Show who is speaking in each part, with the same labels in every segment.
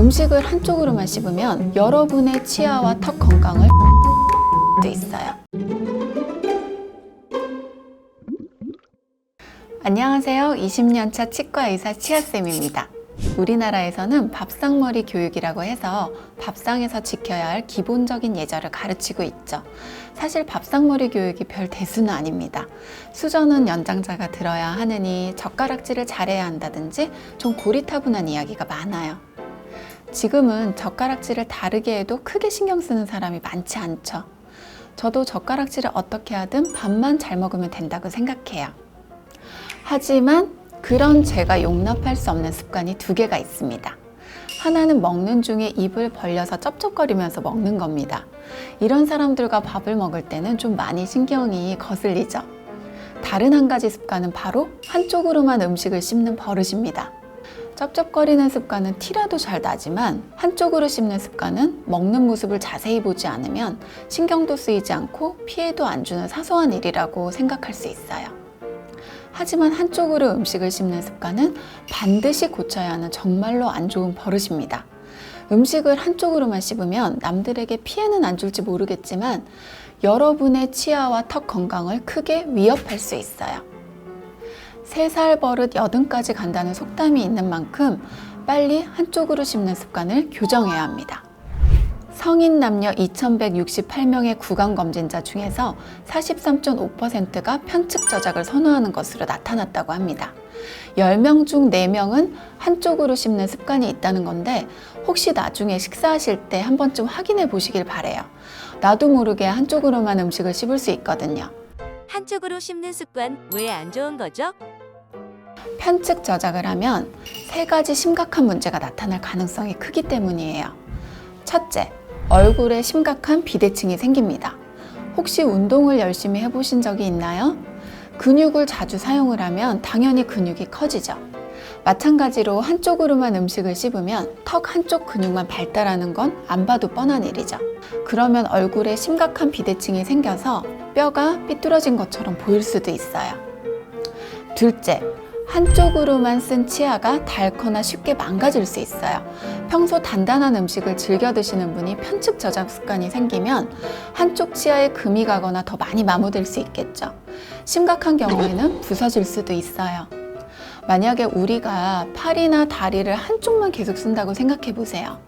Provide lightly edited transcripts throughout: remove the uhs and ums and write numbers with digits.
Speaker 1: 음식을 한쪽으로만 씹으면 여러분의 치아와 턱 건강을 수 있어요. 안녕하세요. 20년차 치과의사 치아쌤입니다. 우리나라에서는 밥상머리 교육이라고 해서 밥상에서 지켜야 할 기본적인 예절을 가르치고 있죠. 사실 밥상머리 교육이 별 대수는 아닙니다. 수저는 연장자가 들어야 하느니 젓가락질을 잘해야 한다든지 좀 고리타분한 이야기가 많아요. 지금은 젓가락질을 다르게 해도 크게 신경 쓰는 사람이 많지 않죠. 저도 젓가락질을 어떻게 하든 밥만 잘 먹으면 된다고 생각해요. 하지만 그런 제가 용납할 수 없는 습관이 두 개가 있습니다. 하나는 먹는 중에 입을 벌려서 쩝쩝거리면서 먹는 겁니다. 이런 사람들과 밥을 먹을 때는 좀 많이 신경이 거슬리죠. 다른 한 가지 습관은 바로 한쪽으로만 음식을 씹는 버릇입니다. 쩝쩝거리는 습관은 티라도 잘 나지만 한쪽으로 씹는 습관은 먹는 모습을 자세히 보지 않으면 신경도 쓰이지 않고 피해도 안 주는 사소한 일이라고 생각할 수 있어요. 하지만 한쪽으로 음식을 씹는 습관은 반드시 고쳐야 하는 정말로 안 좋은 버릇입니다. 음식을 한쪽으로만 씹으면 남들에게 피해는 안 줄지 모르겠지만 여러분의 치아와 턱 건강을 크게 위협할 수 있어요. 3살 버릇 80까지 간다는 속담이 있는 만큼 빨리 한쪽으로 씹는 습관을 교정해야 합니다. 성인 남녀 2168명의 구강검진자 중에서 43.5%가 편측 저작을 선호하는 것으로 나타났다고 합니다. 10명 중 4명은 한쪽으로 씹는 습관이 있다는 건데 혹시 나중에 식사하실 때 한 번쯤 확인해 보시길 바래요. 나도 모르게 한쪽으로만 음식을 씹을 수 있거든요.
Speaker 2: 한쪽으로 씹는 습관 왜 안 좋은 거죠?
Speaker 1: 편측 저작을 하면 3가지 심각한 문제가 나타날 가능성이 크기 때문이에요. 첫째, 얼굴에 심각한 비대칭이 생깁니다. 혹시 운동을 열심히 해보신 적이 있나요? 근육을 자주 사용을 하면 당연히 근육이 커지죠. 마찬가지로 한쪽으로만 음식을 씹으면 턱 한쪽 근육만 발달하는 건 안 봐도 뻔한 일이죠. 그러면 얼굴에 심각한 비대칭이 생겨서 뼈가 삐뚤어진 것처럼 보일 수도 있어요. 둘째, 한쪽으로만 쓴 치아가 닳거나 쉽게 망가질 수 있어요. 평소 단단한 음식을 즐겨 드시는 분이 편측 저작 습관이 생기면 한쪽 치아에 금이 가거나 더 많이 마모될 수 있겠죠. 심각한 경우에는 부서질 수도 있어요. 만약에 우리가 팔이나 다리를 한쪽만 계속 쓴다고 생각해 보세요.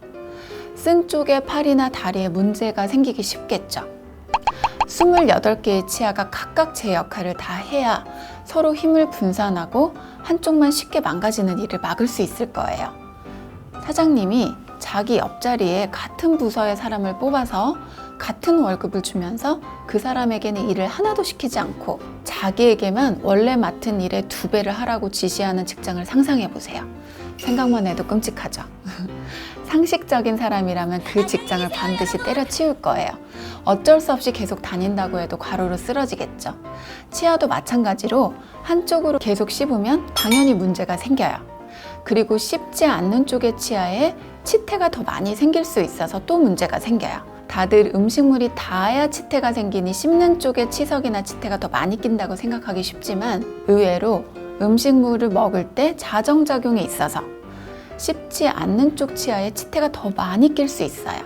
Speaker 1: 쓴 쪽에 팔이나 다리에 문제가 생기기 쉽겠죠. 28개의 치아가 각각 제 역할을 다 해야 서로 힘을 분산하고 한쪽만 쉽게 망가지는 일을 막을 수 있을 거예요. 사장님이 자기 옆자리에 같은 부서의 사람을 뽑아서 같은 월급을 주면서 그 사람에게는 일을 하나도 시키지 않고 자기에게만 원래 맡은 일의 2배를 하라고 지시하는 직장을 상상해 보세요. 생각만 해도 끔찍하죠. 상식적인 사람이라면 그 직장을 반드시 때려치울 거예요. 어쩔 수 없이 계속 다닌다고 해도 과로로 쓰러지겠죠. 치아도 마찬가지로 한쪽으로 계속 씹으면 당연히 문제가 생겨요. 그리고 씹지 않는 쪽의 치아에 치태가 더 많이 생길 수 있어서 또 문제가 생겨요. 다들 음식물이 닿아야 치태가 생기니 씹는 쪽에 치석이나 치태가 더 많이 낀다고 생각하기 쉽지만 의외로 음식물을 먹을 때 자정작용이 있어서 씹지 않는 쪽 치아에 치태가 더 많이 낄 수 있어요.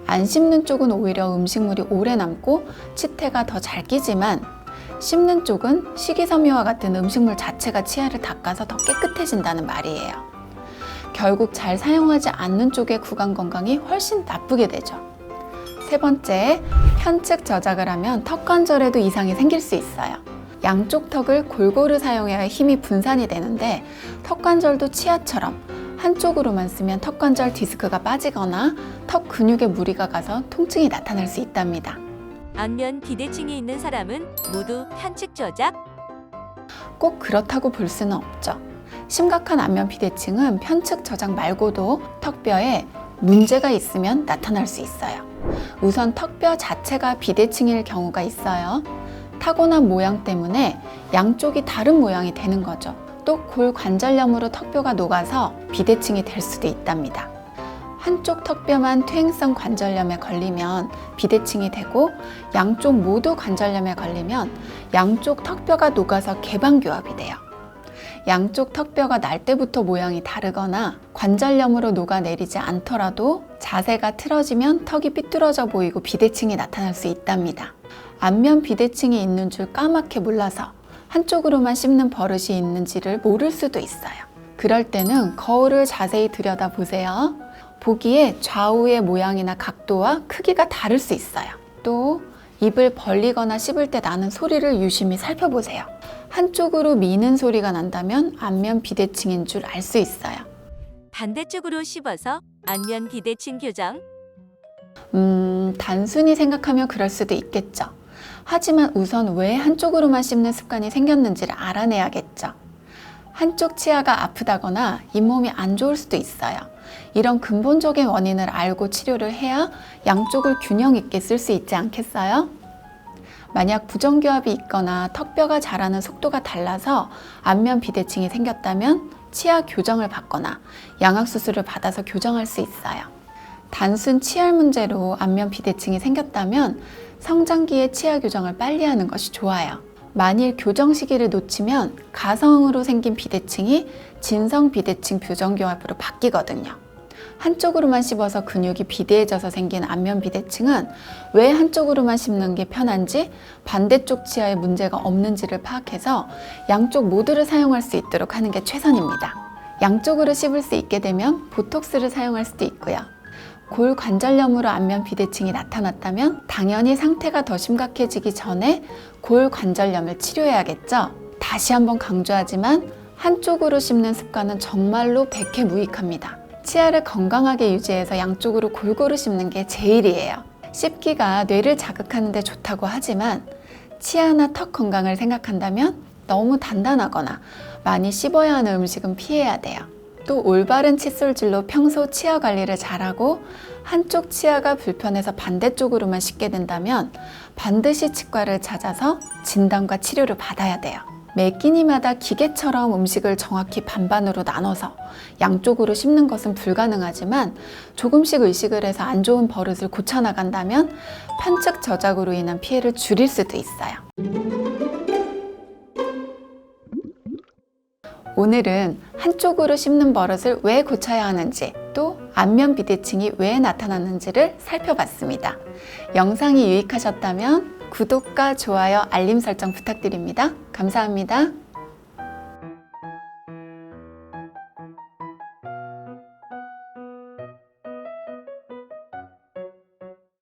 Speaker 1: 안 씹는 쪽은 오히려 음식물이 오래 남고 치태가 더 잘 끼지만 씹는 쪽은 식이섬유와 같은 음식물 자체가 치아를 닦아서 더 깨끗해진다는 말이에요. 결국 잘 사용하지 않는 쪽의 구강 건강이 훨씬 나쁘게 되죠. 3번째, 편측 저작을 하면 턱 관절에도 이상이 생길 수 있어요. 양쪽 턱을 골고루 사용해야 힘이 분산이 되는데 턱 관절도 치아처럼 한쪽으로만 쓰면 턱 관절 디스크가 빠지거나 턱 근육에 무리가 가서 통증이 나타날 수 있답니다.
Speaker 2: 안면 비대칭이 있는 사람은 모두 편측 저작?
Speaker 1: 꼭 그렇다고 볼 수는 없죠. 심각한 안면 비대칭은 편측 저작 말고도 턱뼈에 문제가 있으면 나타날 수 있어요. 우선 턱뼈 자체가 비대칭일 경우가 있어요. 타고난 모양 때문에 양쪽이 다른 모양이 되는 거죠. 또 골관절염으로 턱뼈가 녹아서 비대칭이 될 수도 있답니다. 한쪽 턱뼈만 퇴행성 관절염에 걸리면 비대칭이 되고 양쪽 모두 관절염에 걸리면 양쪽 턱뼈가 녹아서 개방교합이 돼요. 양쪽 턱뼈가 날 때부터 모양이 다르거나 관절염으로 녹아내리지 않더라도 자세가 틀어지면 턱이 삐뚤어져 보이고 비대칭이 나타날 수 있답니다. 안면 비대칭이 있는 줄 까맣게 몰라서 한쪽으로만 씹는 버릇이 있는지를 모를 수도 있어요. 그럴 때는 거울을 자세히 들여다보세요. 보기에 좌우의 모양이나 각도와 크기가 다를 수 있어요. 또 입을 벌리거나 씹을 때 나는 소리를 유심히 살펴보세요. 한쪽으로 미는 소리가 난다면 안면 비대칭인 줄 알 수 있어요.
Speaker 2: 반대쪽으로 씹어서 안면 비대칭 교정.
Speaker 1: 단순히 생각하면 그럴 수도 있겠죠. 하지만 우선 왜 한쪽으로만 씹는 습관이 생겼는지를 알아내야겠죠. 한쪽 치아가 아프다거나 잇몸이 안 좋을 수도 있어요. 이런 근본적인 원인을 알고 치료를 해야 양쪽을 균형 있게 쓸 수 있지 않겠어요? 만약 부정교합이 있거나 턱뼈가 자라는 속도가 달라서 안면 비대칭이 생겼다면 치아 교정을 받거나 양악수술을 받아서 교정할 수 있어요. 단순 치열 문제로 안면 비대칭이 생겼다면 성장기에 치아 교정을 빨리 하는 것이 좋아요. 만일 교정 시기를 놓치면 가성으로 생긴 비대칭이 진성 비대칭 부정교합으로 바뀌거든요. 한쪽으로만 씹어서 근육이 비대해져서 생긴 안면 비대칭은 왜 한쪽으로만 씹는 게 편한지, 반대쪽 치아에 문제가 없는지를 파악해서 양쪽 모두를 사용할 수 있도록 하는 게 최선입니다. 양쪽으로 씹을 수 있게 되면 보톡스를 사용할 수도 있고요. 골관절염으로 안면 비대칭이 나타났다면 당연히 상태가 더 심각해지기 전에 골관절염을 치료해야겠죠. 다시 한번 강조하지만 한쪽으로 씹는 습관은 정말로 백해무익합니다. 치아를 건강하게 유지해서 양쪽으로 골고루 씹는 게 제일이에요. 씹기가 뇌를 자극하는 데 좋다고 하지만 치아나 턱 건강을 생각한다면 너무 단단하거나 많이 씹어야 하는 음식은 피해야 돼요. 또 올바른 칫솔질로 평소 치아 관리를 잘하고 한쪽 치아가 불편해서 반대쪽으로만 씹게 된다면 반드시 치과를 찾아서 진단과 치료를 받아야 돼요. 매 끼니마다 기계처럼 음식을 정확히 반반으로 나눠서 양쪽으로 씹는 것은 불가능하지만 조금씩 의식을 해서 안 좋은 버릇을 고쳐나간다면 편측 저작으로 인한 피해를 줄일 수도 있어요. 오늘은 한쪽으로 씹는 버릇을 왜 고쳐야 하는지, 또 안면 비대칭이 왜 나타나는지를 살펴봤습니다. 영상이 유익하셨다면 구독과 좋아요, 알림 설정 부탁드립니다. 감사합니다.